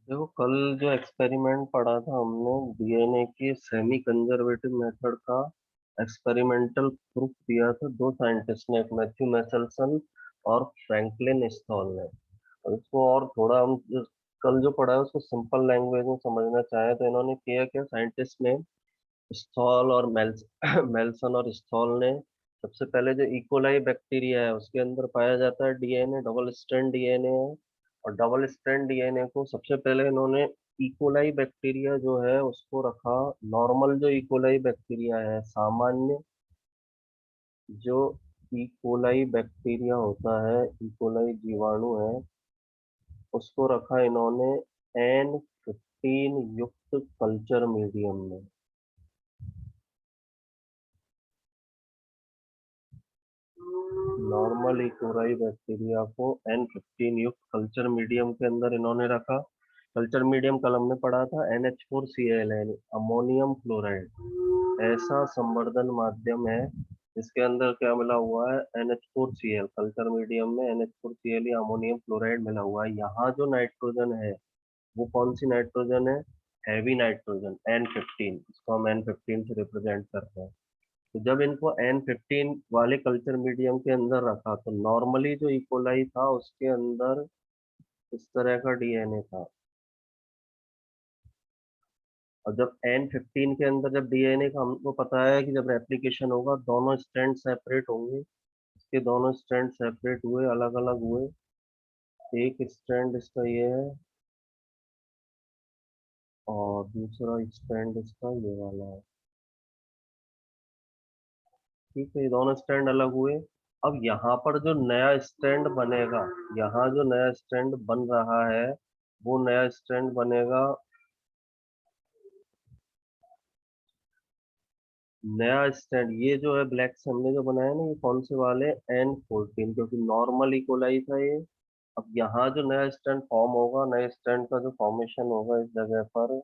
देखो, कल जो एक्सपेरिमेंट पढ़ा था हमने डीएनए की सेमी कंजर्वेटिव मेथड का एक्सपेरिमेंटल प्रूफ दिया था दो साइंटिस्ट ने, एक मैथ्यू मेसलसन और फ्रैंकलिन स्टॉल ने। और इसको और थोड़ा कल जो पढ़ा है उसको सिंपल लैंग्वेज में समझना चाहे तो इन्होंने किया क्या, साइंटिस्ट ने स्टॉल और मेल्सन और स्टॉल ने सबसे पहले जो इकोलाई बैक्टीरिया है उसके अंदर पाया जाता है डीएनए, डबल स्ट्रैंड डीएनए है। और डबल स्ट्रैंड डीएनए को सबसे पहले इन्होंने इकोलाई बैक्टीरिया जो है उसको रखा। नॉर्मल जो इकोलाई बैक्टीरिया है, सामान्य जो इकोलाई बैक्टीरिया होता है, इकोलाई जीवाणु है, उसको रखा इन्होंने N15 युक्त कल्चर मीडियम में। नॉर्मल इकोराई बैक्टीरिया को N15 युक्त कल्चर मीडियम के अंदर इन्होंने रखा। कल्चर मीडियम कल हमने पढ़ा था NH4Cl, यानी अमोनियम क्लोराइड। ऐसा संवर्धन माध्यम है जिसके अंदर क्या मिला हुआ है, NH4Cl। कल्चर मीडियम में NH4Cl या अमोनियम क्लोराइड मिला हुआ है। यहाँ जो नाइट्रोजन है वो कौन सी नाइट्रोजन है, हैवी नाइट्रोजन N15। इसको हम N15 से रिप्रेजेंट करते हैं। तो जब इनको N15 वाले कल्चर मीडियम के अंदर रखा तो नॉर्मली जो इकोलाई था उसके अंदर इस तरह का डीएनए था। और जब N15 के अंदर जब डीएनए का हमको पता है कि जब रेप्लिकेशन होगा दोनों स्ट्रैंड सेपरेट होंगे। इसके दोनों स्ट्रैंड सेपरेट हुए, अलग अलग हुए। एक स्ट्रैंड इसका ये है और दूसरा स्ट्रैंड इसका ये वाला है। ठीक है, ये दोनों स्ट्रैंड अलग हुए। अब यहाँ पर जो नया स्टैंड बनेगा, यहाँ जो नया स्टैंड बन रहा है वो नया स्टैंड बनेगा। नया स्टैंड ये जो है ब्लैक से हमने जो बनाया ना, ये कौन से वाले, N14, क्योंकि नॉर्मल इकोलाई था ये। अब यहाँ जो नया स्टैंड फॉर्म होगा, नए स्टैंड का जो फॉर्मेशन होगा इस जगह पर,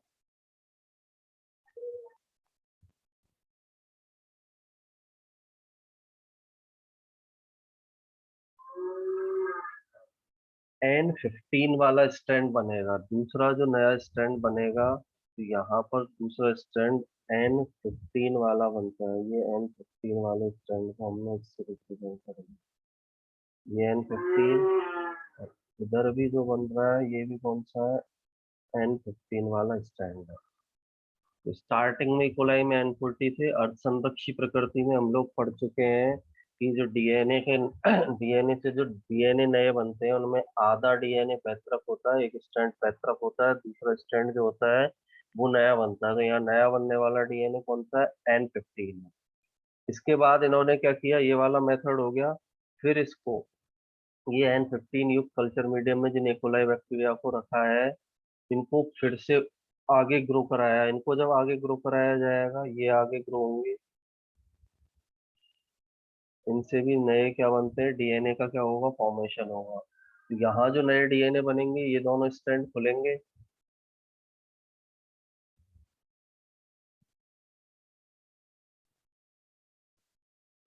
N15 वाला स्टैंड बनेगा। दूसरा जो नया स्टैंड बनेगा तो यहाँ पर दूसरा स्टैंड N15 वाला बनता है। ये N15 वाले स्टैंड को हमने इससे रिप्रेजेंट करेंगे। ये N15। इधर भी जो बन रहा है ये भी कौन सा है, N15 वाला स्टैंड है। तो स्टार्टिंग में इकोलाई में N40 थे। अर्ध संरक्षी प्रकृति में हम लोग पढ़ चुके हैं कि जो डीएनए के डीएनए से जो डीएनए नए बनते हैं उनमें आधा डीएनए पैतृक होता है, एक स्ट्रैंड पैतृक होता है, दूसरा स्ट्रैंड जो होता है वो नया बनता है। तो यहाँ नया बनने वाला डीएनए कौन सा है, N15 है। इसके बाद इन्होंने क्या किया, ये वाला मेथड हो गया। फिर इसको ये N15 युक्त कल्चर मीडियम में जिन एकोलाई बैक्टीरिया को रखा है, इनको फिर से आगे ग्रो कराया। इनको जब आगे ग्रो कराया जाएगा ये आगे ग्रो होंगे, इनसे भी नए क्या बनते हैं, डीएनए का क्या होगा, फॉर्मेशन होगा। तो यहाँ जो नए डीएनए बनेंगे ये दोनों स्ट्रैंड खुलेंगे।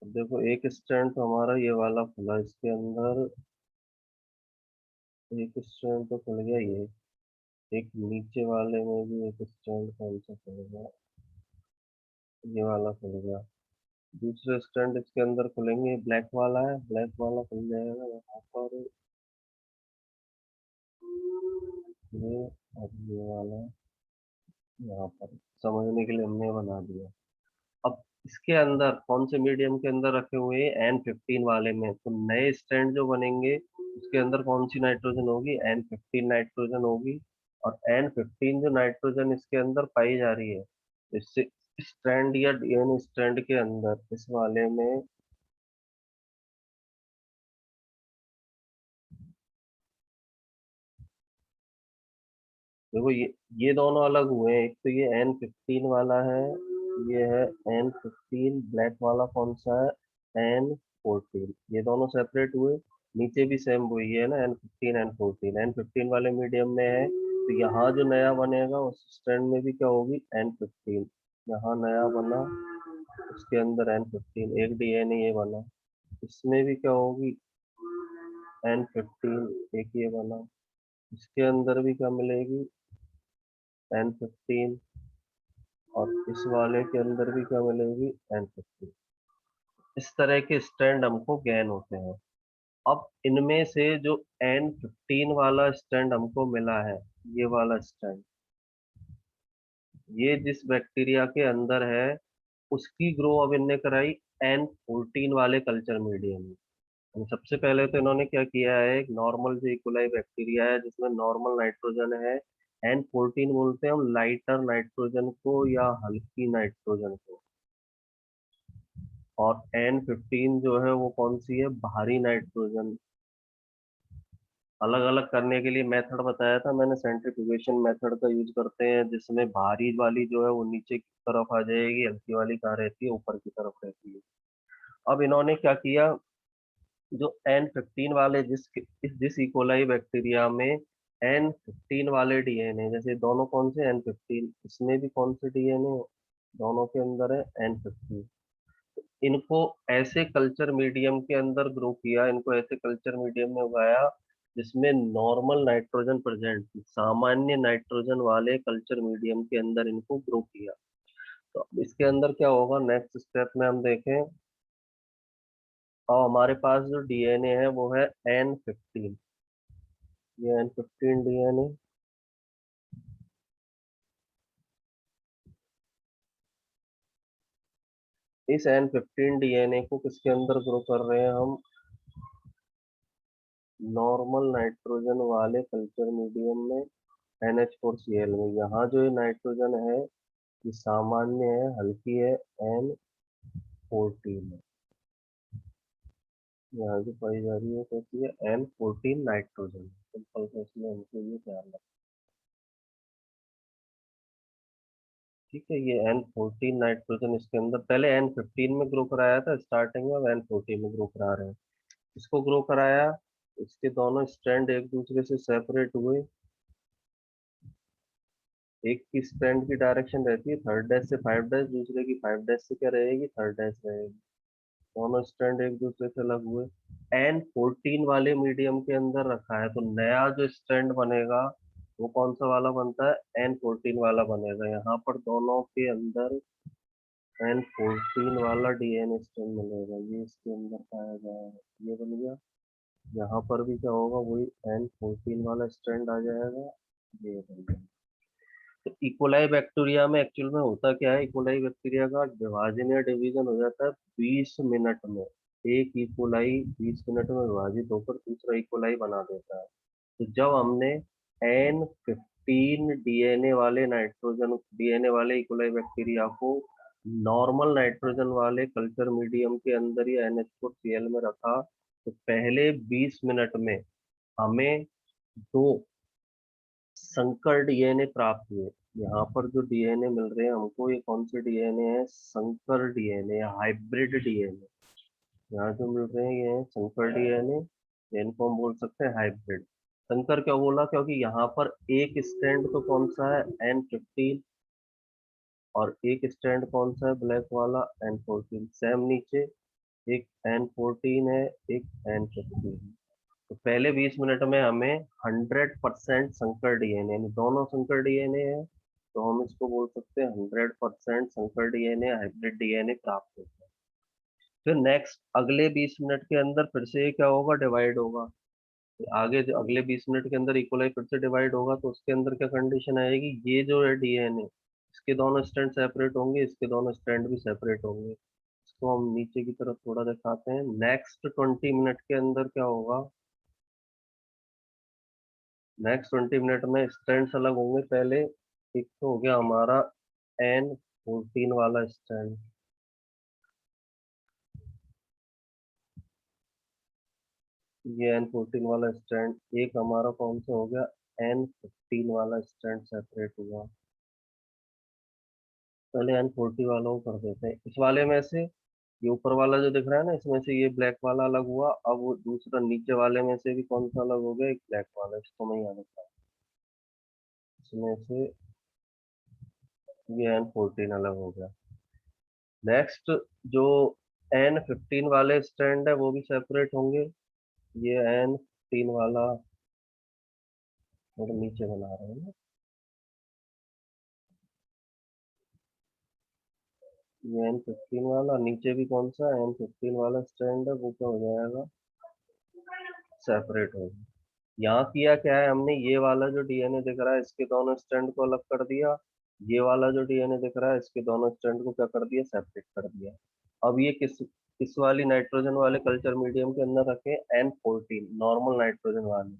अब देखो, एक स्ट्रैंड तो हमारा ये वाला खुला, इसके अंदर एक स्ट्रैंड तो खुल गया ये। एक नीचे वाले में भी एक स्ट्रैंड कौन सा खुल गया, ये वाला खुल गया। दूसरे स्टैंड इसके अंदर खुलेंगे, ब्लैक वाला है, ब्लैक वाला खुल जाएगा यहाँ पर ये। और ये वाला यहाँ पर समझने के लिए हमने बना दिया। अब इसके अंदर कौन से मीडियम के अंदर रखे हुए हैं, N15 वाले में, तो नए स्टैंड जो बनेंगे उसके अंदर कौन सी नाइट्रोजन होगी, N15 नाइट्रोजन होगी। और N15 जो नाइट्रोजन इसके अंदर पाई जा रही है, इससे स्ट्रैंड या डीएनए स्ट्रैंड के अंदर इस वाले में, देखो ये दोनों अलग हुए हैं। एक तो ये N15 वाला है, ये है N15। ब्लैक वाला कौन सा है, N14। ये दोनों सेपरेट हुए। नीचे भी सेम वही है ना, N15 N14। N15 वाले मीडियम में है तो यहाँ जो नया बनेगा उस स्ट्रैंड में भी क्या होगी, N15। यहाँ नया बना, उसके अंदर N15, एक डीएनए ये बना, इसमें भी क्या होगी, N15, एक ये बना, इसके अंदर भी क्या मिलेगी, N15, और इस वाले के अंदर भी क्या मिलेगी, N15। इस तरह के स्टैंड हमको गेन होते हैं। अब इनमें से जो N15 वाला स्टैंड हमको मिला है, ये वाला स्टैंड, ये जिस बैक्टीरिया के अंदर है, उसकी ग्रो अब इनने कराई N14 वाले कल्चर मीडियम में। सबसे पहले तो इन्होंने क्या किया है, एक नॉर्मल जो इकोलाई बैक्टीरिया है जिसमें नॉर्मल नाइट्रोजन है, N14 बोलते हैं हम लाइटर नाइट्रोजन को या हल्की नाइट्रोजन को, और N15 जो है वो कौन सी है, भारी नाइट्रोजन। अलग अलग करने के लिए मेथड बताया था मैंने, सेंट्रीफ्यूगेशन मेथड का यूज करते हैं, जिसमें भारी वाली जो है वो नीचे की तरफ आ जाएगी, हल्की वाली कहाँ रहती है, ऊपर की तरफ रहती है। अब इन्होंने क्या किया, जो N15 वाले जिस इकोलाई बैक्टीरिया में N15 वाले डीएनए, जैसे दोनों कौन से N15, इसमें भी कौन से डीएनए, दोनों के अंदर है N15। इनको ऐसे कल्चर मीडियम के अंदर ग्रो किया, इनको ऐसे कल्चर मीडियम में उगाया जिसमें नॉर्मल नाइट्रोजन प्रेजेंट थी, सामान्य नाइट्रोजन वाले कल्चर मीडियम के अंदर इनको ग्रो किया। तो अब इसके अंदर क्या होगा, नेक्स्ट स्टेप में हम देखें, और हमारे पास जो डीएनए है वो है N15, ये N15 डीएनए। इस N15 डीएनए को किसके अंदर ग्रो कर रहे हैं हम, नॉर्मल नाइट्रोजन वाले कल्चर मीडियम में, NH4Cl में। यहाँ जो ये नाइट्रोजन है ये सामान्य है, हल्की है, N14 है। यहाँ जो पाई जा रही है कैसी है, N14 नाइट्रोजन। सिंपल सा इसमें हमको ये ध्यान रखना। ठीक है, ये N14 नाइट्रोजन इसके अंदर पहले N15 में ग्रो कराया था स्टार्टिंग में, अब N14 में ग्रो करा रहे हैं। इसको ग्रो कराया, इसके दोनों स्ट्रैंड एक दूसरे से सेपरेट हुए। एक की स्ट्रैंड की डायरेक्शन रहती है थर्ड डैश से फाइव डैश, दूसरे की फाइव डैश से क्या रहेगी, थर्ड डैश रहेगी। दोनों स्ट्रैंड एक दूसरे से अलग हुए, N14 वाले मीडियम के अंदर रखा है, तो नया जो स्ट्रैंड बनेगा वो कौन सा वाला बनता है, N14 वाला बनेगा। यहाँ पर दोनों के अंदर N14 वाला डीएनए स्ट्रैंड मिलेगा, ये इसके अंदर पाया जाएगा, ये बन गया। यहाँ पर भी क्या होगा, वही N14 वाला स्ट्रैंड आ जाएगा, ये बन गया। तो इकोलाई बैक्टीरिया में एक्चुअल में होता क्या है, इकोलाई बैक्टीरिया का विभाजन या डिवीजन हो जाता है 20 मिनट में। एक इकोलाई 20 मिनट में विभाजित होकर दूसरा इकोलाई बना देता है। तो जब हमने N15 डीएनए वाले डीएनए वाले इकोलाई बैक्टीरिया को नॉर्मल नाइट्रोजन वाले कल्चर मीडियम के अंदर या NH4Cl में रखा, तो पहले 20 मिनट में हमें दो संकर डीएनए प्राप्त हुए। यहाँ पर जो डीएनए मिल रहे हैं हमको, ये कौन से डीएनए है, संकर डीएनए, हाइब्रिड डीएनए। यहाँ जो मिल रहे हैं ये है संकर डीएनए, इनको हम बोल सकते हैं हाइब्रिड। संकर क्यों बोला, क्योंकि यहाँ पर एक स्ट्रैंड तो कौन सा है, N15, और एक स्ट्रैंड कौन सा है, ब्लैक वाला, N14। सेम नीचे एक N14 है, एक N15। तो पहले 20 मिनट में हमें 100% संकर डीएनए, यानी दोनों संकर डीएनए है, तो हम इसको बोल सकते हैं 100% संकर डीएनए, हाइब्रिड डीएनए प्राप्त होता है। फिर नेक्स्ट अगले 20 मिनट के अंदर फिर से ये क्या होगा, डिवाइड होगा। फिर आगे जो अगले 20 मिनट के अंदर इकोलाई फिर से डिवाइड होगा, तो उसके अंदर क्या कंडीशन आएगी, ये जो है डीएनए, इसके दोनों स्ट्रैंड सेपरेट होंगे, इसके दोनों स्ट्रैंड भी सेपरेट होंगे। इसको हम नीचे की तरफ थोड़ा दिखाते हैं। नेक्स्ट 20 मिनट के अंदर क्या होगा, नेक्स्ट 20 मिनट में स्ट्रैंड्स अलग होंगे। पहले एक तो हो गया हमारा N14 वाला स्ट्रैंड, ये N14 वाला स्ट्रैंड। एक हमारा कौन सा हो गया, N15 वाला स्ट्रैंड सेपरेट हुआ। पहले N40 वाला को कर देते हैं। इस वाले में से ये ऊपर वाला जो दिख रहा है ना, इसमें से ये ब्लैक वाला अलग हुआ। अब वो दूसरा नीचे वाले में से भी कौन सा अलग हो गया, एक ब्लैक वाला, इसको मैं यहाँ लिखता हूँ। इसमें से ये N14 अलग हो गया। नेक्स्ट जो N15 वाले स्टैंड है वो भी सेपरेट होंगे। ये N15 वाला, और नीचे बना रहे हैं ना, ये N15 वाला, नीचे भी कौन सा N15 वाला स्ट्रैंड है, वो क्या हो जाएगा, सेपरेट हो गया। यहाँ किया क्या है हमने, ये वाला जो डीएनए दिख रहा है इसके दोनों स्ट्रैंड को अलग कर दिया, ये वाला जो डीएनए दिख रहा है इसके दोनों स्ट्रैंड को क्या कर दिया, सेपरेट कर दिया। अब ये किस वाली नाइट्रोजन वाले कल्चर मीडियम के अंदर रखे, N14 नॉर्मल नाइट्रोजन वाले।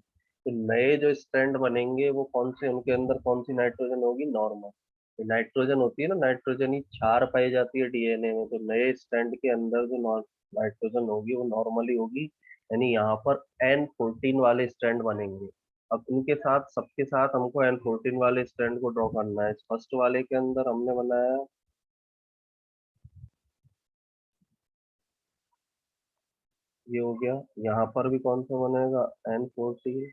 तो नए जो स्ट्रैंड बनेंगे वो कौन से, उनके अंदर कौन सी नाइट्रोजन होगी, नॉर्मल। तो नाइट्रोजन होती है ना, नाइट्रोजन ही क्षार पाई जाती है डीएनए में, तो नए स्ट्रैंड के अंदर जो नाइट्रोजन होगी वो नॉर्मली होगी, यानी यहाँ पर N14 वाले स्ट्रैंड बनेंगे। अब इनके साथ, सबके साथ हमको N14 वाले स्ट्रैंड को ड्रॉ करना है। फर्स्ट वाले के अंदर हमने बनाया, ये हो गया। यहाँ पर भी कौन सा बनेगा, N14,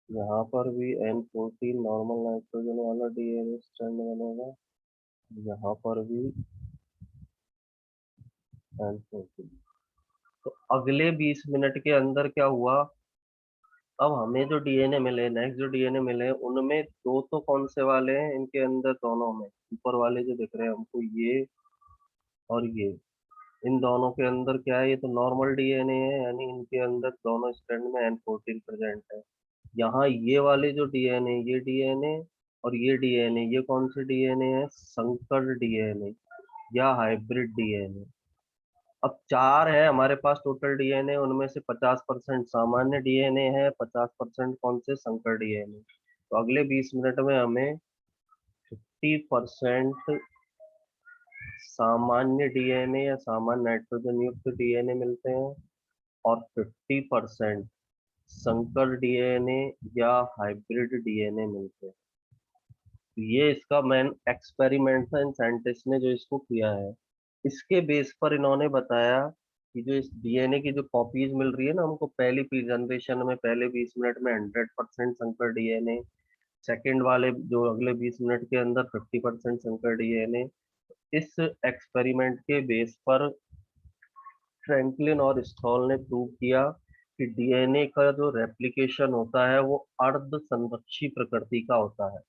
यहाँ पर भी N14 नॉर्मल नाइट्रोजन वाला डीएनए स्ट्रैंड बनेगा, यहाँ पर भी N14। तो अगले 20 मिनट के अंदर क्या हुआ, अब हमें जो डीएनए मिले, नेक्स्ट जो डीएनए मिले, उनमें दो तो कौन से वाले हैं, इनके अंदर दोनों में ऊपर वाले जो दिख रहे हैं हमको, ये और ये, इन दोनों के अंदर क्या है, ये तो नॉर्मल डीएनए है, यानी इनके अंदर दोनों स्ट्रैंड में N14 प्रेजेंट है। यहाँ ये वाले जो डीएनए, ये डीएनए और ये डीएनए, ये कौन से डीएनए है, संकर डीएनए या हाइब्रिड डीएनए। अब चार है हमारे पास टोटल डीएनए, उनमें से 50% सामान्य डीएनए है, 50% कौन से, संकर डीएनए। तो अगले 20 मिनट में हमें 50% सामान्य डीएनए या सामान्य नाइट्रोजन युक्त डीएनए मिलते हैं, और 50% संकर डीएनए या हाइब्रिड डीएनए मिलते हैं। तो ये इसका मेन एक्सपेरिमेंट था, इन साइंटिस्ट ने जो इसको किया है। इसके बेस पर इन्होंने बताया कि जो इस डीएनए की जो कॉपीज मिल रही है ना हमको, पहली जनरेशन में पहले 20 मिनट में 100% संकर डीएनए, सेकेंड वाले जो अगले 20 मिनट के अंदर 50% संकर डीएनए। इस एक्सपेरिमेंट के बेस पर फ्रैंकलिन और स्टॉल ने प्रूव किया कि डीएनए का जो रेप्लिकेशन होता है वो अर्ध संरक्षी प्रकृति का होता है।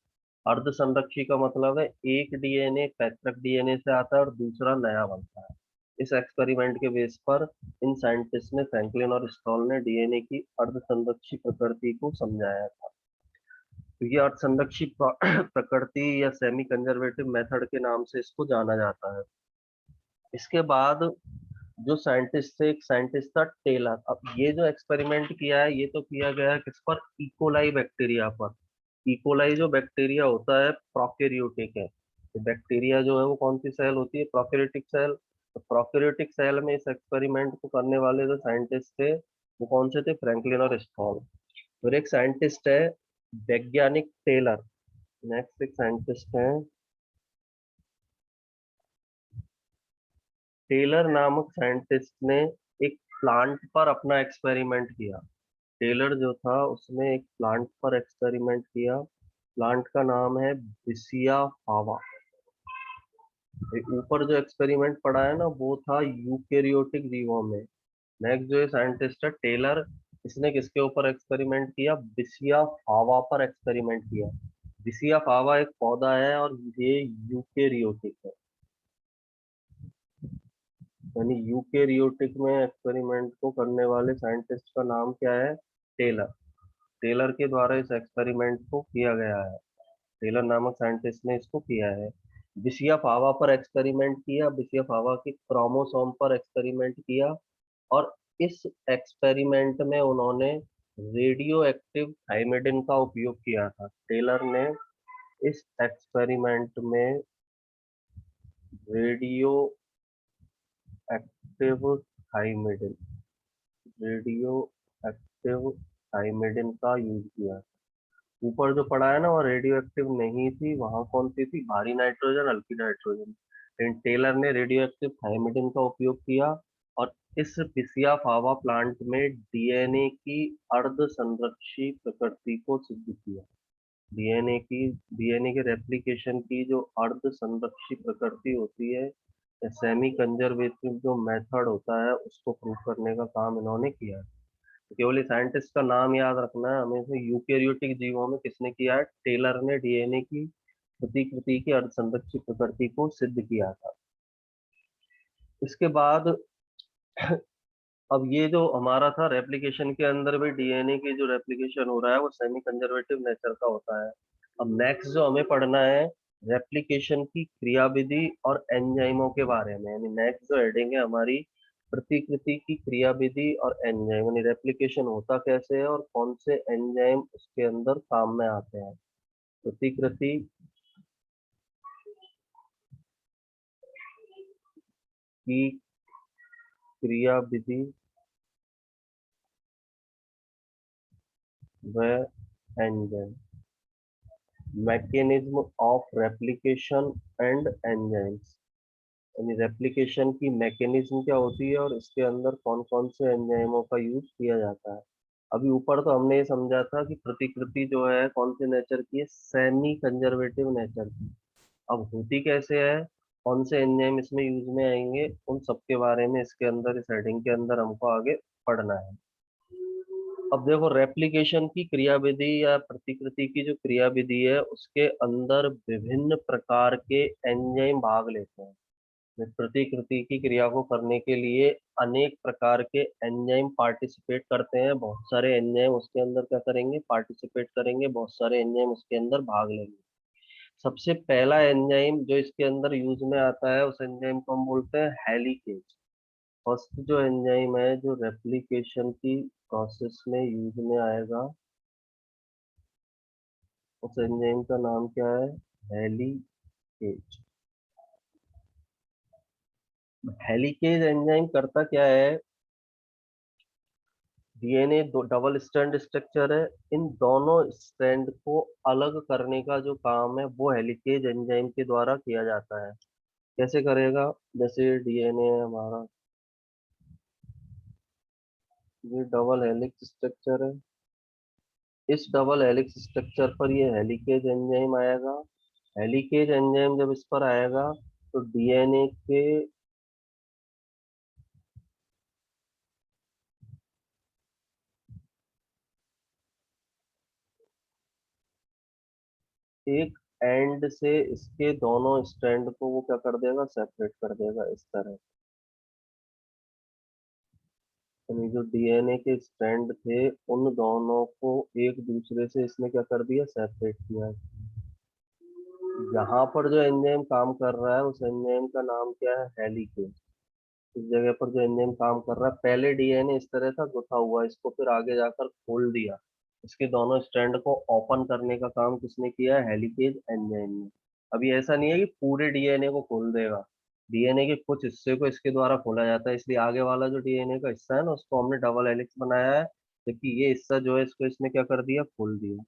अर्ध संरक्षी का मतलब है एक डीएनए पैतृक डीएनए से आता है और दूसरा नया बनता है। इस एक्सपेरिमेंट के बेस पर इन साइंटिस्ट ने, फ्रैंकलिन और स्टॉल ने, डीएनए की अर्ध संरक्षी प्रकृति को समझाया था। तो ये अर्ध संरक्षी प्रकृति या सेमी कंजर्वेटिव मेथड के नाम से इसको जाना जाता है। इसके बाद जो साइंटिस्ट थे, एक साइंटिस्ट था टेलर। अब ये जो एक्सपेरिमेंट किया है, ये तो किया गया है किस पर, इकोलाई बैक्टीरिया पर। इकोलाई जो बैक्टीरिया होता है प्रोकैरियोटिक है। तो बैक्टीरिया जो है वो कौन सी सेल होती है, प्रोकैरियोटिक सेल। तो प्रोकैरियोटिक सेल में इस एक्सपेरिमेंट को करने वाले जो साइंटिस्ट थे वो कौन से थे, फ्रैंकलिन और स्टॉल। फिर एक साइंटिस्ट है वैज्ञानिक टेलर। नेक्स्ट एक साइंटिस्ट है टेलर नामक साइंटिस्ट ने एक प्लांट पर अपना एक्सपेरिमेंट किया। टेलर जो था उसने एक प्लांट पर एक्सपेरिमेंट किया। प्लांट का नाम है बिसिया फावा। ऊपर जो एक्सपेरिमेंट पढ़ा है ना वो था यूकेरियोटिक जीवों में। नेक्स्ट जो साइंटिस्ट है टेलर, इसने किसके ऊपर एक्सपेरिमेंट किया, बिसिया फावा पर एक्सपेरिमेंट किया। बिसिया फावा एक पौधा है और ये यूकेरियोटिक है, यानी यूकेरियोटिक में एक्सपेरिमेंट को करने वाले साइंटिस्ट का नाम क्या है, टेलर। टेलर के द्वारा इस एक्सपेरिमेंट को किया गया है। टेलर नामक साइंटिस्ट ने इसको किया है। बिसिया फावा पर एक्सपेरिमेंट किया, बिसिया फावा के क्रोमोसोम पर एक्सपेरिमेंट किया, और इस एक्सपेरिमेंट में उन्होंने रेडियो एक्टिव थाइमिडिन का उपयोग किया था। टेलर ने इस एक्सपेरिमेंट में रेडियो एक्टिव थाइमिडिन, रेडियो एक्टिव थाइमिडिन का यूज किया। ऊपर जो पढ़ा है ना वो रेडियो एक्टिव नहीं थी, वहां कौन सी थी, भारी नाइट्रोजन, हल्की नाइट्रोजन। लेकिन टेलर ने रेडियो एक्टिव थाइमिडिन का उपयोग किया, और इस पिसिया फावा प्लांट में डीएनए की अर्ध संरक्षी प्रकृति को सिद्ध किया। डीएनए की, डीएनए के रेप्लिकेशन की जो अर्ध संरक्षी प्रकृति होती है, सेमी कंजर्वेटिव जो मेथड होता है, उसको प्रूव करने का काम इन्होंने किया है। तो केवल ये साइंटिस्ट का नाम याद रखना है हमें, से यूकेरियोटिक जीवों में किसने किया है, टेलर ने डीएनए की प्रतिकृति की अर्धसंरक्षित प्रकृति को सिद्ध किया था। इसके बाद अब ये जो हमारा था रेप्लिकेशन के अंदर भी डीएनए की जो रेप्लिकेशन हो रहा है वो सेमी कंजर्वेटिव नेचर का होता है। अब नेक्स्ट जो हमें पढ़ना है रेप्लिकेशन की क्रियाविधि और एंजाइमों के बारे में, यानी नेक्स्ट जो हेडिंग है हमारी प्रतिकृति की क्रियाविधि और एंजाइम, यानी रेप्लिकेशन होता कैसे है और कौन से एंजाइम उसके अंदर काम में आते हैं। प्रतिकृति की क्रियाविधि व enzyme, mechanism of replication and enzymes, यानी रेप्लिकेशन की मैकेनिज्म क्या होती है और इसके अंदर कौन कौन से एंजाइमों का यूज किया जाता है। अभी ऊपर तो हमने ये समझा था कि प्रतिकृति जो है कौन से नेचर की है, सेमी कंजर्वेटिव नेचर की। अब होती कैसे है, कौन से एंजाइम इसमें यूज में आएंगे, उन सब के बारे में इसके अंदर इस हेडिंग के अंदर हमको आगे पढ़ना है। अब देखो रेप्लिकेशन की क्रियाविधि या प्रतिकृति की जो क्रियाविधि है उसके अंदर विभिन्न प्रकार के एंजाइम भाग लेते हैं। प्रतिकृति की क्रिया को करने के लिए अनेक प्रकार के एंजाइम पार्टिसिपेट करते हैं। बहुत सारे एंजाइम उसके अंदर क्या करेंगे, पार्टिसिपेट करेंगे, बहुत सारे एंजाइम उसके अंदर भाग लेंगे। सबसे पहला एंजाइम जो इसके अंदर यूज में आता है उस एंजाइम को हम बोलते हैं हेलिकेज। फर्स्ट जो एंजाइम है जो रेप्लिकेशन की प्रोसेस में यूज में आएगा उस एंजाइम का नाम क्या है, हेलिकेज। हेलिकेज एंजाइम करता क्या है, डीएनए दो डबल स्ट्रैंड स्ट्रक्चर है, इन दोनों स्ट्रैंड को अलग करने का जो काम है वो हेलिकेज एंजाइम के द्वारा किया जाता है। कैसे करेगा, जैसे डीएनए है हमारा, ये डबल हेलिक्स स्ट्रक्चर है, इस डबल हेलिक्स स्ट्रक्चर पर ये हेलिकेज एंजाइम आएगा। हेलिकेज एंजाइम जब इस पर आएगा तो डीएनए के एक एंड से इसके दोनों स्ट्रैंड को वो क्या कर देगा, सेपरेट कर देगा इस तरह। यानी जो डीएनए के स्ट्रैंड थे उन दोनों को एक दूसरे से इसने क्या कर दिया, सेपरेट किया। यहाँ पर जो एंजाइम काम कर रहा है उस एंजाइम का नाम क्या है, हेलिकेज। इस जगह पर जो एंजाइम काम कर रहा है, पहले डीएनए इस तरह था गुथा हुआ, इसको फिर आगे जाकर खोल दिया, इसके दोनों स्ट्रैंड को ओपन करने का काम किसने किया है, हेलिकेज एंजाइम ने। अभी ऐसा नहीं है कि पूरे डीएनए को खोल देगा, डीएनए के कुछ हिस्से को इसके द्वारा खोला जाता है, इसलिए आगे वाला जो डीएनए का हिस्सा है ना उसको हमने डबल हेलिक्स बनाया है, जबकि ये हिस्सा जो है इसको इसने क्या कर दिया, खोल दिया।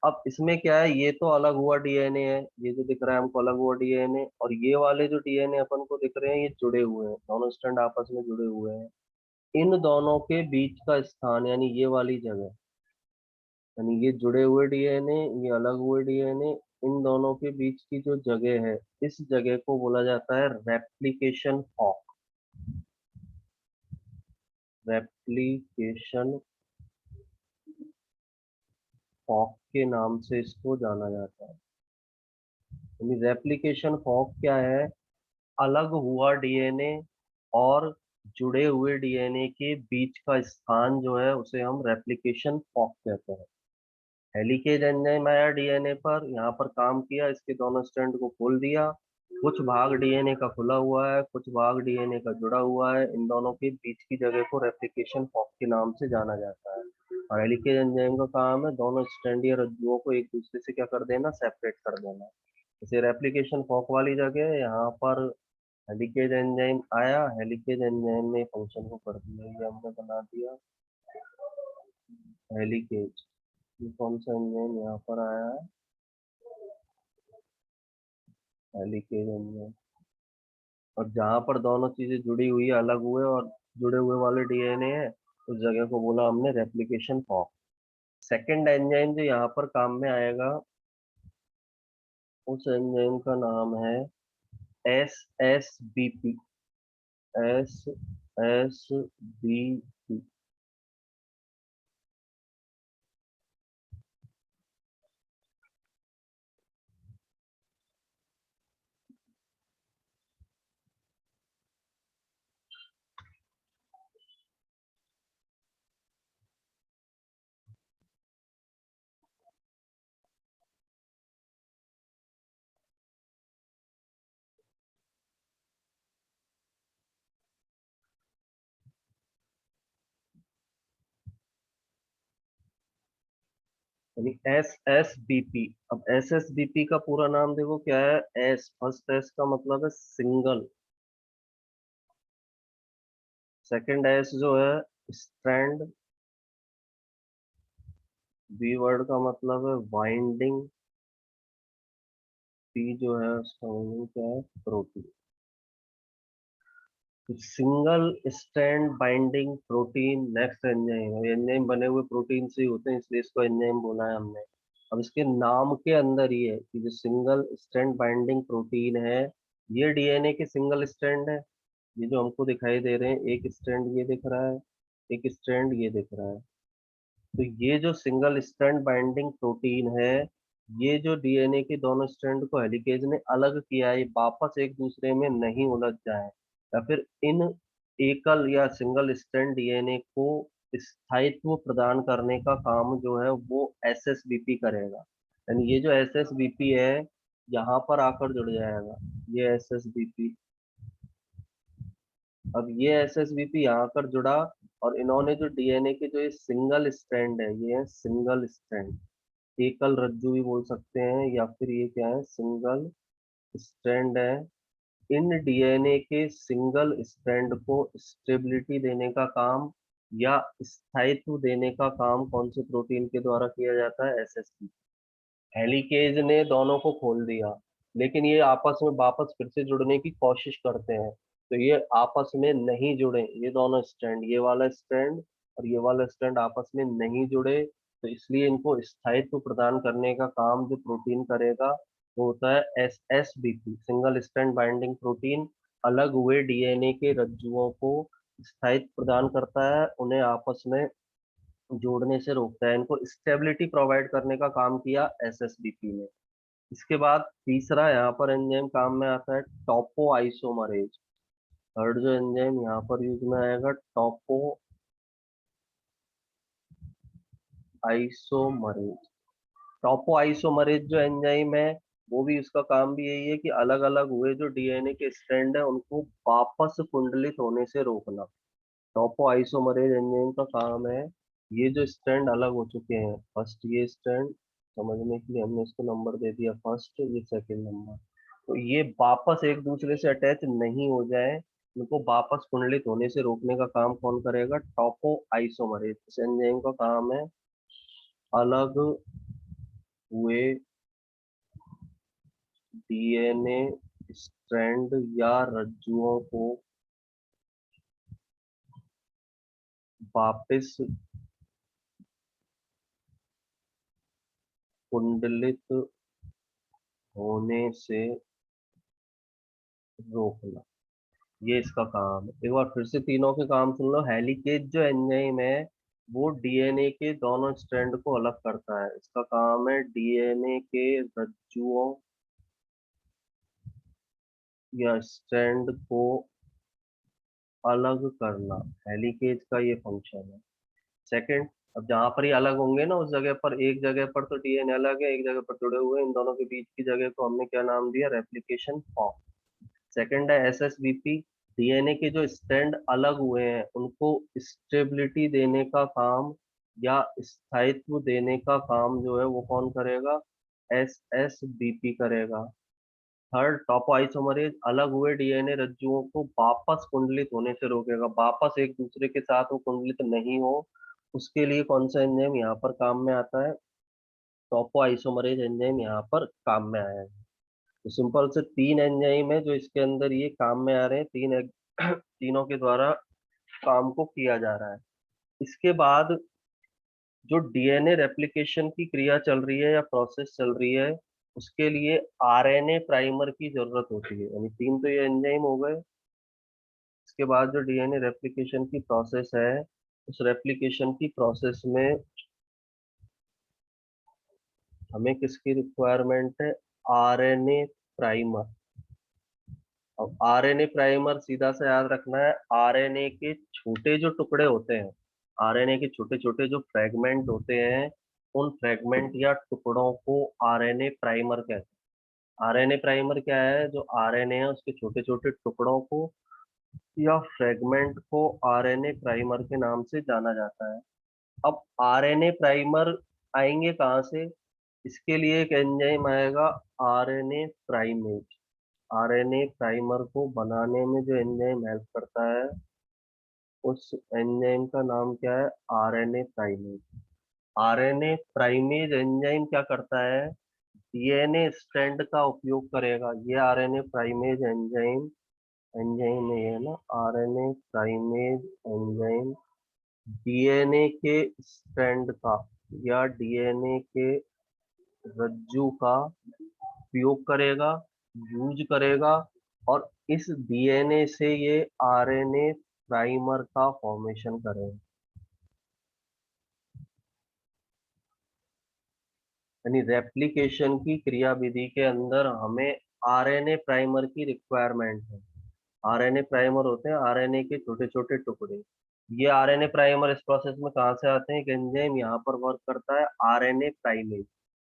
अब इसमें क्या है, ये तो अलग हुआ डीएनए है, ये जो दिख रहा है हमको अलग हुआ डीएनए, और ये वाले जो डीएनए अपन को दिख रहे हैं ये जुड़े हुए हैं, दोनों स्ट्रैंड आपस में जुड़े हुए हैं। इन दोनों के बीच का स्थान यानी ये वाली जगह, यानी ये जुड़े हुए डीएनए, ये अलग हुए डीएनए, इन दोनों के बीच की जो जगह है इस जगह को बोला जाता है रेप्लिकेशन फॉर्क। रेप्लिकेशन फॉर्क के नाम से इसको जाना जाता है। यानी रेप्लिकेशन फॉर्क क्या है, अलग हुआ डीएनए और जुड़े हुए डीएनए के बीच का स्थान जो है उसे हम रेप्लिकेशन फॉर्क कहते हैं। हेलिकेज एंजाइम आया डीएनए पर, यहाँ पर काम किया, इसके दोनों स्ट्रैंड को खोल दिया, कुछ भाग डीएनए का खुला हुआ है, कुछ भाग डीएनए का जुड़ा हुआ है, इन दोनों के बीच की जगह को रेप्लिकेशन फॉर्क के नाम से जाना जाता है। और हेलिकेज एंजाइम का काम है दोनों स्ट्रैंड या रज्जुओं को एक दूसरे से क्या कर देना, सेपरेट कर देना। जैसे रेप्लिकेशन फॉर्क वाली जगह है, यहाँ पर हेलिकेज एंजाइम आया, हेलिकेज एंजाइम ने फंक्शन को कर दिया, ये हमने बना दिया हेलिकेज। ये कौन सा एंजाइम यहाँ पर आया है, हेलिकेज एंजाइम। और जहाँ पर दोनों चीजें जुड़ी हुई है, अलग हुए और जुड़े हुए वाले डीएनए है, उस जगह को बोला हमने रेप्लिकेशन फॉर्क। सेकंड एंजाइम जो यहाँ पर काम में आएगा उस एंजाइम का नाम है S B P. S B P. यानी SSBP। अब SSBP का पूरा नाम देखो क्या है, एस फर्स्ट एस का मतलब है सिंगल, सेकंड एस जो है स्ट्रैंड, बी वर्ड का मतलब है वाइंडिंग, पी जो है उसका मीनिंग क्या है, protein. Single strand binding protein next enzyme, enzyme बने हुए प्रोटीन से ही होते हैं इसलिए इसको एंजाइम बोला है हमने। अब इसके नाम के अंदर ही है कि जो सिंगल स्ट्रैंड बाइंडिंग प्रोटीन है, ये डीएनए के सिंगल स्ट्रैंड है। ये जो हमको दिखाई दे रहे हैं, एक स्ट्रैंड ये दिख रहा है, एक स्ट्रैंड ये दिख रहा है। तो ये जो सिंगल स्ट्रैंड बाइंडिंग प्रोटीन है, ये जो डीएनए के दोनों स्ट्रैंड को हेलिकेज ने अलग किया है, ये वापस एक दूसरे में नहीं उलझ जाए, या फिर इन एकल या सिंगल स्ट्रैंड डीएनए को स्थायित्व प्रदान करने का काम जो है वो एसएसबीपी करेगा। यानी ये जो एसएसबीपी है यहाँ पर आकर जुड़ जाएगा, ये एसएसबीपी। अब ये एसएसबीपी यहाँ पर जुड़ा, और इन्होंने जो डीएनए के जो ये सिंगल स्ट्रैंड है, ये है सिंगल स्ट्रैंड, एकल रज्जु भी बोल सकते हैं, या फिर ये क्या है, सिंगल स्ट्रैंड है। इन डीएनए के सिंगल स्ट्रैंड को स्टेबिलिटी देने का काम या स्थायित्व देने का काम कौन से प्रोटीन के द्वारा किया जाता है, एसएसपी। हेलिकेज ने दोनों को खोल दिया, लेकिन ये आपस में वापस फिर से जुड़ने की कोशिश करते हैं, तो ये आपस में नहीं जुड़े, ये दोनों स्ट्रैंड, ये वाला स्ट्रैंड और ये वाला स्ट्रैंड आपस में नहीं जुड़े, तो इसलिए इनको स्थायित्व प्रदान करने का काम जो प्रोटीन करेगा वो होता है एसएसबीपी, सिंगल स्ट्रैंड बाइंडिंग प्रोटीन। अलग हुए डीएनए के रज्जुओं को स्थायित्व प्रदान करता है, उन्हें आपस में जोड़ने से रोकता है, इनको स्टेबिलिटी प्रोवाइड करने का काम किया एसएसबीपी ने। इसके बाद तीसरा यहाँ पर एंजाइम काम में आता है टॉपो आइसोमरेज। थर्ड जो एंजाइम यहाँ पर यूज में आएगा, टॉपो आइसोमरेज। टॉपो आइसोमरेज जो एंजाइम है, वो भी उसका काम भी यही है कि अलग अलग हुए जो डीएनए के स्ट्रैंड है उनको वापस कुंडलित होने से रोकना। टॉपो आइसोमरेज एंजाइम का काम है, ये जो स्ट्रैंड अलग हो चुके हैं, फर्स्ट ये स्ट्रैंड, समझने के लिए हमने इसको नंबर दे दिया फर्स्ट, ये सेकंड नंबर, तो ये वापस एक दूसरे से अटैच नहीं हो जाए, इनको वापस कुंडलित होने से रोकने का काम कौन करेगा, टॉपो आइसोमरेज। इस एंजाइम का काम है अलग हुए डीएनए स्ट्रैंड या रज्जुओं को वापस कुंडलित होने से रोकना, ये इसका काम है। एक बार फिर से तीनों के काम सुन लो। हेलिकेज जो एंजाइम है वो डीएनए के दोनों स्ट्रैंड को अलग करता है, इसका काम है डीएनए के रज्जुओं या स्ट्रैंड को अलग करना, हेलिकेज का ये फंक्शन है। सेकंड, अब जहां पर ये अलग होंगे ना, उस जगह पर, एक जगह पर तो डीएनए अलग है, एक जगह पर जुड़े हुए हैं, इन दोनों के बीच की जगह को हमने क्या नाम दिया, रेप्लिकेशन फॉर्म। सेकंड है एसएसबीपी, डीएनए के जो स्ट्रैंड अलग हुए हैं उनको स्टेबिलिटी देने का काम या स्थायित्व देने का काम जो है वो कौन करेगा, एसएसबीपी करेगा। थर्ड, टॉपोआइसोमरेज अलग हुए डीएनए रज्जुओं को वापस कुंडलित होने से रोकेगा, वापस एक दूसरे के साथ वो कुंडलित नहीं हो, उसके लिए कौन सा एंजाइम यहाँ पर काम में आता है, टॉपोआइसोमरेज एंजाइम यहाँ पर काम में आया है। तो सिंपल से तीन एंजाइम है जो इसके अंदर ये काम में आ रहे हैं, तीनों के द्वारा काम को किया जा रहा है। इसके बाद जो डीएनए रेप्लिकेशन की क्रिया चल रही है या प्रोसेस चल रही है, उसके लिए आरएनए प्राइमर की जरूरत होती है। यानी तीन तो ये एंजाइम हो गए, इसके बाद जो डीएनए रेप्लिकेशन की प्रोसेस है, उस रेप्लिकेशन की प्रोसेस में हमें किसकी रिक्वायरमेंट है, आरएनए प्राइमर। अब आरएनए प्राइमर सीधा से याद रखना है, आरएनए के छोटे जो टुकड़े होते हैं, आरएनए के छोटे छोटे जो फ्रेगमेंट होते हैं, उन फ्रेगमेंट या टुकड़ों को आरएनए प्राइमर कहते हैं। आरएनए प्राइमर क्या है, जो आरएनए है उसके छोटे छोटे टुकड़ों को या फ्रेगमेंट को आरएनए प्राइमर के नाम से जाना जाता है। अब आरएनए प्राइमर आएंगे कहाँ से? इसके लिए एक एंजाइम आएगा, आरएनए प्राइमेज। आरएनए प्राइमर को बनाने में जो एंजाइम हेल्प करता है, उस एंजाइम का नाम क्या है? RNA primase. RNA primase enzyme क्या करता है? डीएनए स्ट्रैंड का उपयोग करेगा। ये आरएनए प्राइमेज एंजाइम, एंजाइम में ये है ना, आरएनए प्राइमेज एंजाइम डीएनए के स्ट्रैंड का या डीएनए के रज्जु का उपयोग करेगा, यूज करेगा, और इस डीएनए से ये आरएनए प्राइमर का फॉर्मेशन करेगा। यानी रेप्लिकेशन की क्रियाविधि के अंदर हमें आरएनए प्राइमर की रिक्वायरमेंट है। आरएनए प्राइमर होते हैं आरएनए के छोटे छोटे टुकड़े। ये आरएनए प्राइमर इस प्रोसेस में कहाँ से आते हैं? एक एंजाइम यहाँ पर वर्क करता है, आरएनए प्राइमेज।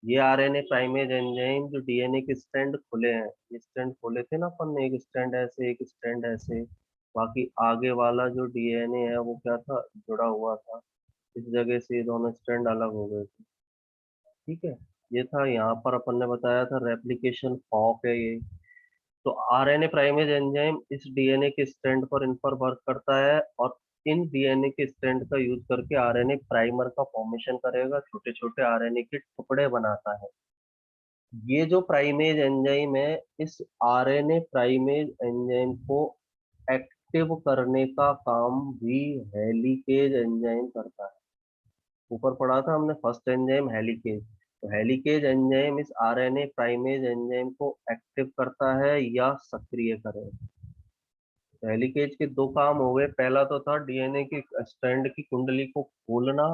ये आरएनए प्राइमेज एंजाइम जो डीएनए के स्ट्रैंड खुले हैं, ये स्ट्रैंड खोले थे ना अपन ने, एक स्ट्रैंड ऐसे एक स्ट्रैंड ऐसे, बाकी आगे वाला जो डीएनए है वो क्या था? जुड़ा हुआ था। इस जगह से ये दोनों स्ट्रैंड अलग हो गए थे। ठीक है, ये था यहाँ पर अपन ने बताया था रेप्लिकेशन फॉक है ये। तो आरएनए प्राइमेज एंजाइम इस डीएनए के स्ट्रैंड पर इन पर वर्क करता है, और इन डीएनए के स्ट्रैंड का यूज करके आरएनए प्राइमर का फॉर्मेशन करेगा, छोटे छोटे आरएनए के टुकड़े बनाता है। ये जो प्राइमेज एंजाइम है, इस आरएनए प्राइमेज एंजाइम को एक्टिव करने का काम भी हेलिकेज एंजाइम करता है। ऊपर पढ़ा था हमने फर्स्ट एंजाइम हेलिकेज। तो हेलिकेज एंजाइम इस आरएनए प्राइमेज एंजाइम को एक्टिव करता है या सक्रिय करेगा। तो हेलिकेज के दो काम हो गए, पहला तो था डीएनए की स्ट्रैंड की कुंडली को खोलना,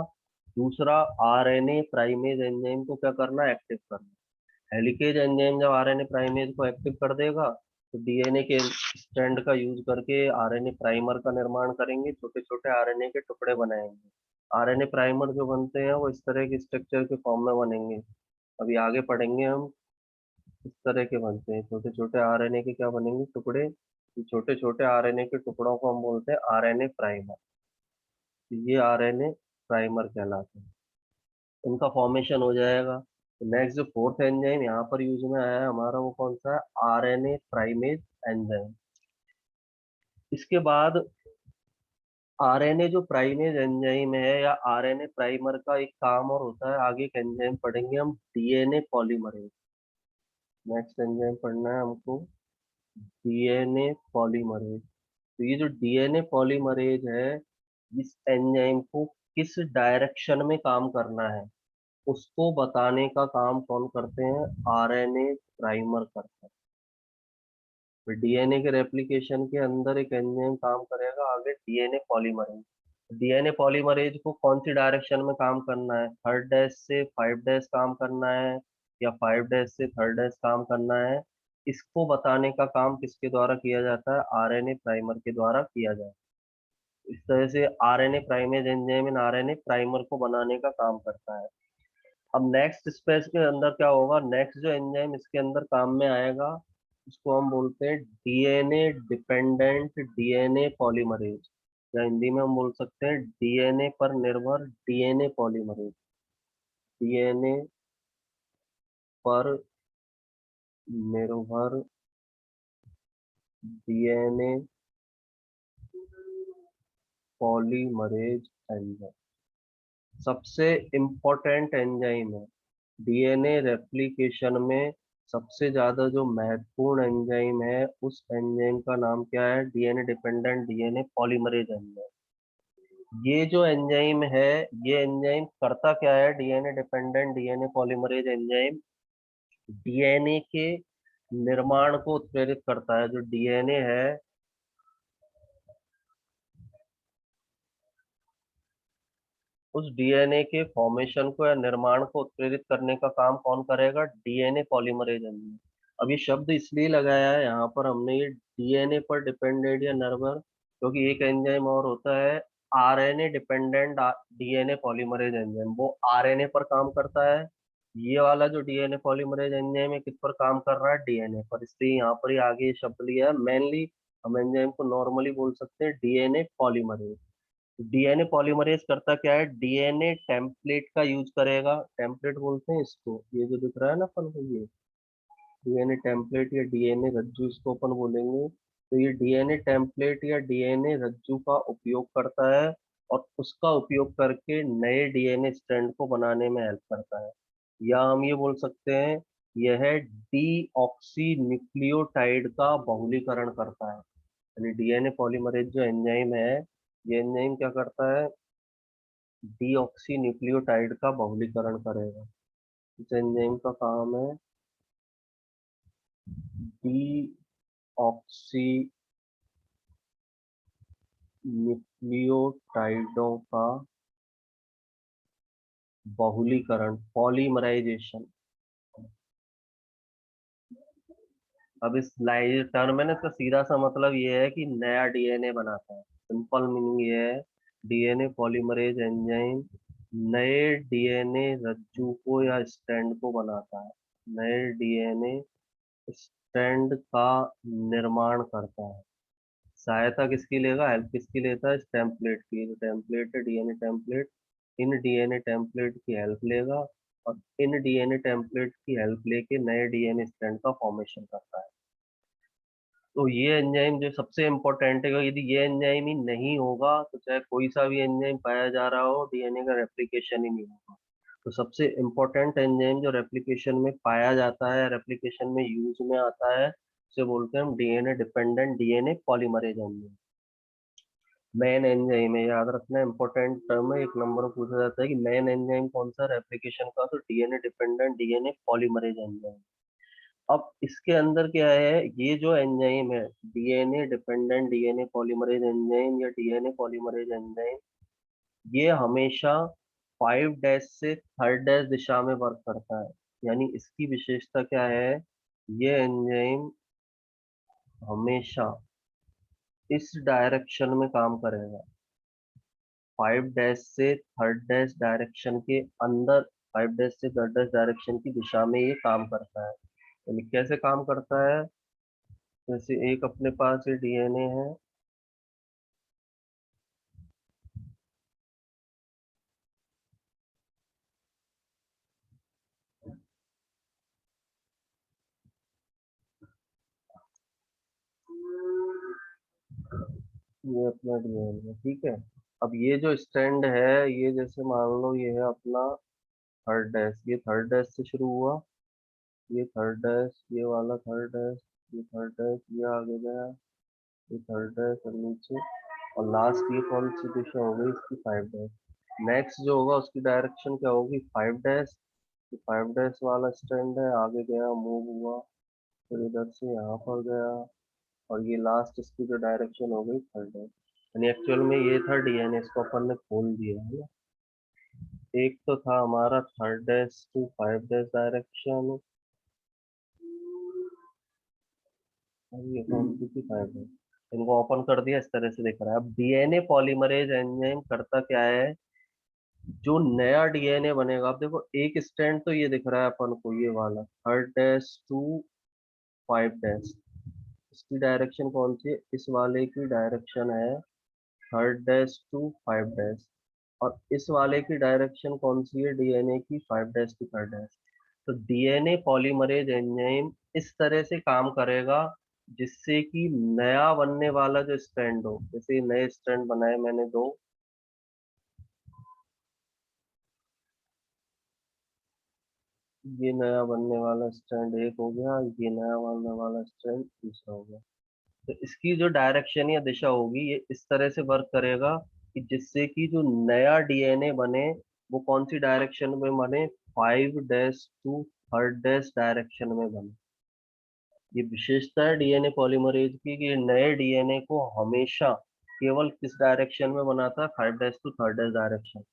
दूसरा आरएनए प्राइमेज एंजाइम को क्या करना? एक्टिव करना। हेलिकेज एंजाइम जब आरएनए प्राइमेज को एक्टिव कर देगा, तो डीएनए के स्ट्रैंड का यूज करके आरएनए प्राइमर का निर्माण करेंगे, छोटे छोटे आरएनए के टुकड़े बनाएंगे। आरएनए प्राइमर जो बनते हैं वो इस तरह के स्ट्रक्चर के फॉर्म में बनेंगे। अभी आगे पढ़ेंगे हम। इस तरह के बनते हैं, छोटे छोटे आरएनए के क्या बनेंगे? टुकड़े। छोटे छोटे आरएनए के टुकड़ों को हम बोलते हैं आरएनए प्राइमर। ये आरएनए प्राइमर कहलाते हैं। उनका फॉर्मेशन हो जाएगा। नेक्स्ट जो फोर्थ एंजाइम यहाँ पर यूज में आया है हमारा, वो कौन सा है? RNA primase enzyme. इसके बाद आरएनए जो प्राइमेज एंजाइम है या आरएनए प्राइमर का एक काम और होता है, आगे एक एंजाइम पढ़ेंगे हम, डीएनए पॉलीमरेज। नेक्स्ट एंजाइम पढ़ना है हमको, डीएनए पॉलीमरेज। तो ये जो डीएनए पॉलीमरेज है, इस एंजाइम को किस डायरेक्शन में काम करना है, उसको बताने का काम कौन करते हैं? आरएनए प्राइमर करते हैं। फिर डीएनए के रेप्लिकेशन के अंदर एक एंजाइम काम करेगा आगे, डीएनए पॉलीमरेज। डीएनए पॉलीमरेज को कौन सी डायरेक्शन में काम करना है? थर्ड डैश से फाइव डैश काम करना है, या फाइव डैश से थर्ड डैश काम करना है, इसको बताने का काम किसके द्वारा किया जाता है? आरएनए प्राइमर के द्वारा किया जाता है। इस तरह से RNA primase enzyme in RNA primer को बनाने का काम करता है। अब नेक्स्ट स्पेस के अंदर क्या होगा? नेक्स्ट जो एंजाइम इसके अंदर काम में आएगा, उसको हम बोलते हैं डीएनए डिपेंडेंट डीएनए पॉलीमरेज, या हिंदी में हम बोल सकते हैं डीएनए पर निर्भर डीएनए पॉलीमरेज। डीएनए पर निर्भर डीएनए पॉलीमरेज एंजाइम सबसे इम्पोर्टेंट एंजाइम है। डीएनए रेप्लिकेशन में सबसे ज्यादा जो महत्वपूर्ण एंजाइम है, उस एंजाइम का नाम क्या है? DNA dependent DNA polymerase enzyme. ये जो एंजाइम है, ये एंजाइम करता क्या है? DNA dependent DNA polymerase enzyme DNA के निर्माण को उत्प्रेरित करता है। जो डीएनए है, उस डीएनए के फॉर्मेशन को या निर्माण को उत्प्रेरित करने का काम कौन करेगा? DNA polymerase enzyme. अब ये शब्द इसलिए लगाया है यहाँ पर हमने, ये डीएनए पर डिपेंडेंट या निर्भर, क्योंकि एक एंजाइम और होता है RNA dependent DNA polymerase enzyme, वो आरएनए पर काम करता है। ये वाला जो डीएनए पॉलीमरेज एंजाइम है, किस पर काम कर रहा है? डीएनए पर। इसलिए यहाँ पर ही आगे ये शब्द लिया है। मेनली हम एंजाइम को नॉर्मली बोल सकते हैं डीएनए पॉलीमरेज। डीएनए पॉलीमरेज करता क्या है, डीएनए टेम्पलेट का यूज करेगा, टेम्पलेट बोलते हैं इसको, ये जो दिख रहा है ना अपन को, ये डीएनए टेम्पलेट या डीएनए रज्जू इसको अपन बोलेंगे। तो ये डीएनए टेम्पलेट या डीएनए रज्जू का उपयोग करता है और उसका उपयोग करके नए डीएनए स्ट्रैंड को बनाने में हेल्प करता है। या हम ये बोल सकते हैं यह डीऑक्सी न्यूक्लियोटाइड का बहुलीकरण करता है। यानी डीएनए पॉलीमरेज जो एंजाइम है, ये एंजाइम क्या करता है, डीऑक्सी न्यूक्लियोटाइड का बहुलीकरण करेगा। इस एंजाइम का काम है डीऑक्सी न्यूक्लियोटाइडों का बहुलीकरण, पॉलीमराइजेशन। अब इस लाइन टर्म है ना, इसका सीधा सा मतलब ये है कि नया डीएनए बनाता है। सिंपल मीनिंग ये है, डीएनए पॉलीमरेज एंजाइम नए डीएनए रज्जू को या स्ट्रैंड को बनाता है, नए डीएनए स्ट्रैंड का निर्माण करता है। सहायता किसकी लेगा, हेल्प किसकी लेता है, इस टेम्पलेट की, जो टेम्पलेट है DNA template, in DNA template की हेल्प लेगा और इन डीएनए टेम्पलेट की हेल्प लेके नए डीएनए स्ट्रैंड का फॉर्मेशन करता है। तो ये एंजाइम जो सबसे इम्पोर्टेंट है, यदि ये एंजाइम ही नहीं होगा तो चाहे कोई सा भी एंजाइम पाया जा रहा हो, डीएनए का रेप्लिकेशन ही नहीं होगा। तो सबसे इम्पोर्टेंट एंजाइम जो रेप्लिकेशन में पाया जाता है, रेप्लिकेशन में यूज में आता है, उसे बोलते हैं हम DNA dependent DNA polymerase enzyme. Main enzyme है, याद रखना इंपॉर्टेंट टर्म है, एक नंबर पूछा जाता है कि मेन एंजाइम कौन सा रेप्लिकेशन का, तो DNA dependent DNA polymerase enzyme. अब इसके अंदर क्या है, ये जो एंजाइम है DNA dependent DNA polymerase enzyme या डीएनए पॉलीमरेज एंजाइम, ये हमेशा 5' से 3' दिशा में वर्क करता है। यानी इसकी विशेषता क्या है, ये एंजाइम हमेशा इस डायरेक्शन में काम करेगा, 5' से 3' डायरेक्शन के अंदर, 5' से 3' डायरेक्शन की दिशा में ये काम करता है। यानी कैसे काम करता है, जैसे एक अपने पास ये डीएनए है, ये अपना डीएनए है, ठीक है। अब ये जो स्टैंड है, ये जैसे मान लो ये है अपना 3' ये 3' से शुरू हुआ, ये 3', ये वाला 3', ये 3', ये आगे गया, ये 3' और नीचे, और लास्ट ये कौन सी दिशा हो गई इसकी, 5'। नेक्स्ट जो होगा उसकी डायरेक्शन क्या होगी, 5', 5' वाला स्टैंड है, आगे गया, मूव हुआ, फिर इधर से यहाँ पर गया, और ये लास्ट इसकी जो डायरेक्शन हो गई 3'। यानी एक्चुअल में ये था डीएनए, इसको अपन ने खोल दिया है ना। एक तो था हमारा 3' टू 5' डायरेक्शन, और ये कौन सी थी, 5'। इनको ओपन कर दिया, इस तरह से दिख रहा है। अब डीएनए पॉलीमरेज एंजाइम करता क्या है, जो नया डीएनए बनेगा, अब देखो एक स्टैंड तो ये दिख रहा है अपन को, ये वाला 3' टू 5', इसकी डायरेक्शन कौन सी है, इस वाले की डायरेक्शन है 3' टू 5', और इस वाले की डायरेक्शन कौन सी है, डीएनए की 5' टू 3'। तो डीएनए पॉलीमरेज एंजाइम इस तरह से काम करेगा जिससे कि नया बनने वाला जो स्ट्रैंड हो, जैसे नए स्ट्रैंड बनाए मैंने दो, ये नया बनने वाला स्ट्रैंड एक हो गया, ये नया बनने वाला स्ट्रैंड दूसरा हो गया। तो इसकी जो डायरेक्शन या दिशा होगी, ये इस तरह से वर्क करेगा कि जिससे कि जो नया डीएनए बने वो कौन सी डायरेक्शन में बने, 5' टू 3' डायरेक्शन में बने। ये विशेषता है डीएनए पॉलीमरेज की कि ये नए डीएनए को हमेशा केवल किस डायरेक्शन में बनाता है, 5' टू 3' डायरेक्शन।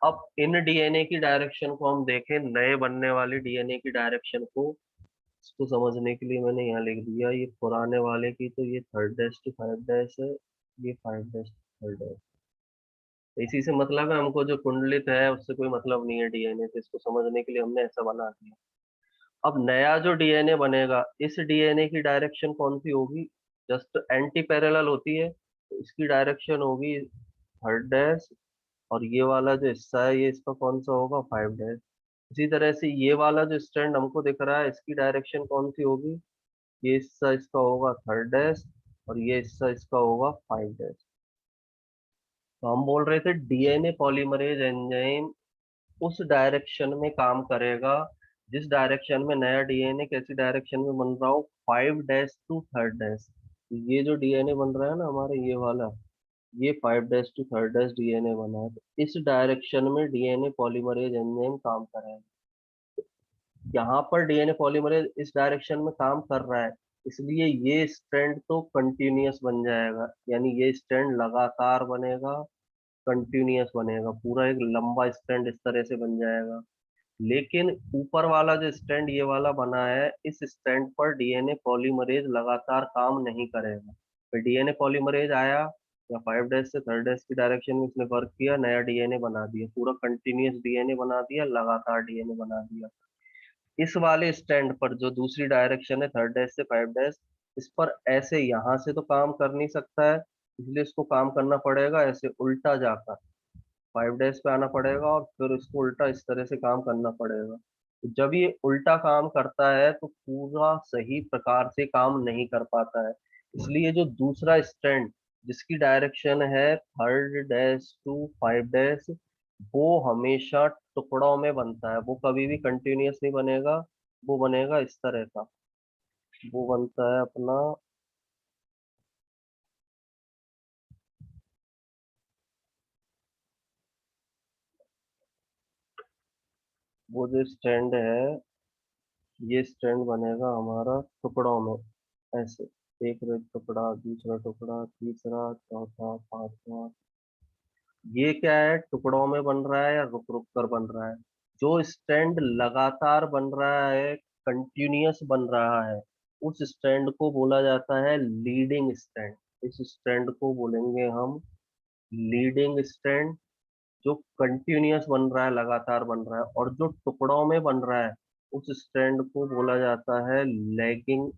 अब इन डीएनए की डायरेक्शन को हम देखें, नए बनने वाली डीएनए की डायरेक्शन को, इसको समझने के लिए मैंने यहाँ लिख दिया, ये पुराने वाले की तो ये 3' टू 5' है, ये 5' टू 3'। इसी से मतलब है, हमको जो कुंडलित है उससे कोई मतलब नहीं है डीएनए से, इसको समझने के लिए हमने ऐसा बना दिया। अब नया जो डीएनए बनेगा, इस डीएनए की डायरेक्शन कौन सी होगी, जस्ट एंटी पैरेलल होती है, तो इसकी डायरेक्शन होगी थर्ड डैश, और ये वाला जो हिस्सा है ये इसका कौन सा होगा, फाइव डैश। इसी तरह से ये वाला जो स्टैंड हमको दिख रहा है इसकी डायरेक्शन कौन सी होगी, ये हिस्सा इसका होगा थर्ड डैश, और ये हिस्सा इसका होगा फाइव डैश। तो हम बोल रहे थे डीएनए पॉलीमरेज एंजाइम उस डायरेक्शन में काम करेगा जिस डायरेक्शन में नया डीएनए कैसी डायरेक्शन में बन रहा हो, five dash to third dash. ये जो डीएनए बन रहा है ना हमारा ये वाला, ये five dash to third dash DNA बना है, तो इस डायरेक्शन में डीएनए पॉलीमरेज एंजाइम काम करेगा। यहाँ पर डीएनए पॉलीमरेज इस डायरेक्शन में काम कर रहा है, इसलिए ये स्ट्रैंड तो कंटिन्यूअस बन जाएगा, यानी ये स्ट्रैंड लगातार बनेगा, कंटिन्यूअस बनेगा, पूरा एक लंबा स्ट्रैंड इस तरह से बन जाएगा। लेकिन ऊपर वाला जो स्टैंड ये वाला बना है, इस स्टैंड पर डीएनए पॉलीमरेज लगातार काम नहीं करेगा। फिर डीएनए पॉलीमरेज आया या फाइव डैश से थर्ड डैश की डायरेक्शन में इसने वर्क किया, नया डीएनए बना दिया, पूरा कंटिन्यूअस डीएनए बना दिया, लगातार डीएनए बना दिया। इस वाले स्टैंड पर जो दूसरी डायरेक्शन है थर्ड डैश से फाइव डैश, इस पर ऐसे यहाँ से तो काम कर नहीं सकता है, इसलिए इसको काम करना पड़ेगा ऐसे उल्टा जाकर, फाइव डैश पे आना पड़ेगा और फिर इसको उल्टा इस तरह से काम करना पड़ेगा। तो जब ये उल्टा काम करता है तो पूरा सही प्रकार से काम नहीं कर पाता है, इसलिए जो दूसरा स्टैंड जिसकी डायरेक्शन है third dash to five dash, वो हमेशा टुकड़ों में बनता है, वो कभी भी कंटिन्यूअस नहीं बनेगा, वो बनेगा इस तरह का, वो बनता है अपना, वो जो स्टैंड है ये स्टैंड बनेगा हमारा टुकड़ों में ऐसे, एक रेड टुकड़ा, दूसरा टुकड़ा, तीसरा, चौथा, पांचवा। ये क्या है, टुकड़ों में बन रहा है या रुक रुक कर बन रहा है। जो स्टैंड लगातार बन रहा है, कंटिन्यूअस बन रहा है, उस स्टैंड को बोला जाता है लीडिंग स्टैंड। इस स्टैंड को बोलेंगे हम लीडिंग स्टैंड। जो कंटिन्यूअस बन रहा है, लगातार बन रहा है, और जो टुकड़ों में बन रहा है, उस स्टैंड को बोला जाता है लैगिंग